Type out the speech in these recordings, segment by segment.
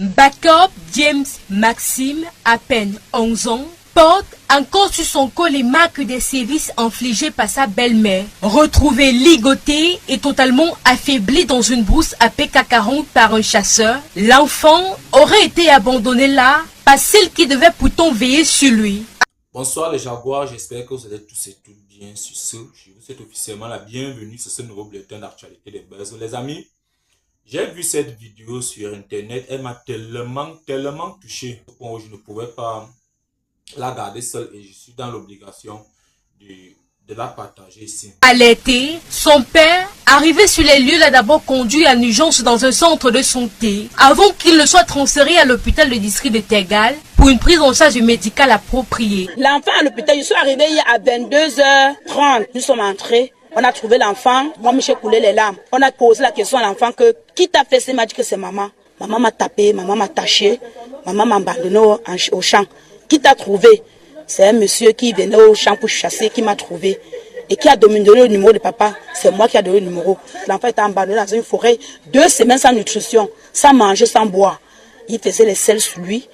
Jacob James Maxime, à peine 11 ans, porte encore sur son col les marques des sévices infligés par sa belle-mère. Retrouvé ligoté et totalement affaibli dans une brousse à PK40 par un chasseur, l'enfant aurait été abandonné là par celle qui devait pourtant veiller sur lui. Bonsoir les Jaguars, j'espère que vous allez tous et toutes bien sur ce. Je vous souhaite officiellement la bienvenue sur ce nouveau bulletin d'actualité des buzz. Les amis, j'ai vu cette vidéo sur internet, elle m'a tellement touché au point où je ne pouvais pas la garder seule et je suis dans l'obligation de la partager ici. Alerté, son père, arrivé sur les lieux, l'a d'abord conduit en urgence dans un centre de santé avant qu'il ne soit transféré à l'hôpital de district de Tegal pour une prise en charge médicale appropriée. L'enfant à l'hôpital, je suis arrivé hier à 22h30. Nous sommes entrés. On a trouvé l'enfant. Moi, j'ai coulé les larmes. On a posé la question à l'enfant que qui t'a fait ça? Il m'a dit que c'est maman. Maman m'a tapé, maman m'a taché, maman m'a abandonné au champ. Qui t'a trouvé? C'est un monsieur qui venait au champ pour chasser, qui m'a trouvé. Et qui a donné le numéro de papa. C'est moi qui ai donné le numéro. L'enfant était abandonné dans une forêt. 2 semaines sans nutrition, sans manger, sans boire. Il faisait les selles sur lui.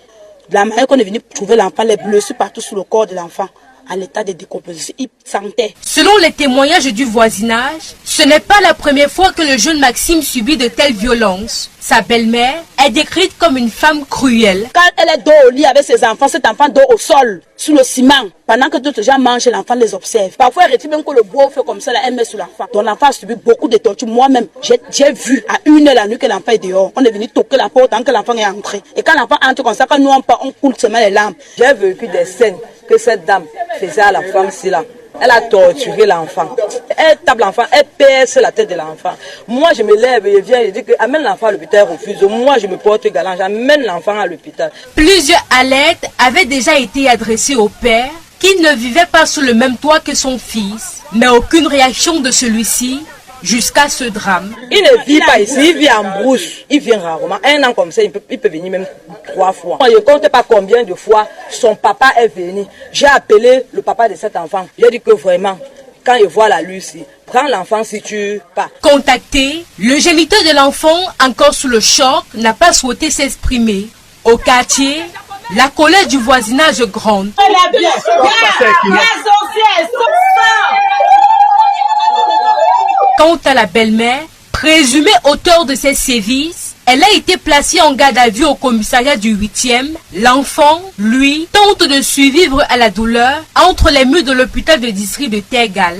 De la manière qu'on est venu trouver l'enfant, les blessures partout sur le corps de l'enfant. À l'état de décomposition, il sentait. Selon les témoignages du voisinage, ce n'est pas la première fois que le jeune Maxime subit de telles violences. Sa belle-mère est décrite comme une femme cruelle. Quand elle est dos au lit avec ses enfants, cet enfant dort au sol, sous le ciment. Pendant que d'autres gens mangent, l'enfant les observe. Parfois, elle retire même que le beau fait comme ça, elle met sur l'enfant. Donc l'enfant a subi beaucoup de tortures. Moi-même, j'ai vu à 1h la nuit que l'enfant est dehors. On est venu toquer la porte tant que l'enfant est entré. Et quand l'enfant entre comme ça, quand nous on coule seulement les larmes. J'ai vécu des scènes que cette dame faisait à la femme-ci là. Elle a torturé l'enfant. Elle tape l'enfant, elle perce la tête de l'enfant. Moi, je me lève et je viens et je dis que amène l'enfant à l'hôpital, refuse. Moi, je me porte galant, j'amène l'enfant à l'hôpital. Plusieurs alertes avaient déjà été adressées au père, qui ne vivait pas sous le même toit que son fils, mais aucune réaction de celui-ci jusqu'à ce drame. Il ne vit pas ici, il vit en brousse. Il vient rarement. Un an comme ça, il peut venir même 3 fois. Je ne compte pas combien de fois son papa est venu. J'ai appelé le papa de cet enfant. J'ai dit que vraiment, quand il voit la Lucie, prends l'enfant si tu pars. Contacté, le géniteur de l'enfant, encore sous le choc, n'a pas souhaité s'exprimer. Au quartier, la colère du voisinage gronde. Quant à la belle-mère, présumée auteure de ces sévices, elle a été placée en garde à vue au commissariat du 8e. L'enfant, lui, tente de survivre à la douleur entre les murs de l'hôpital de district de Tegal.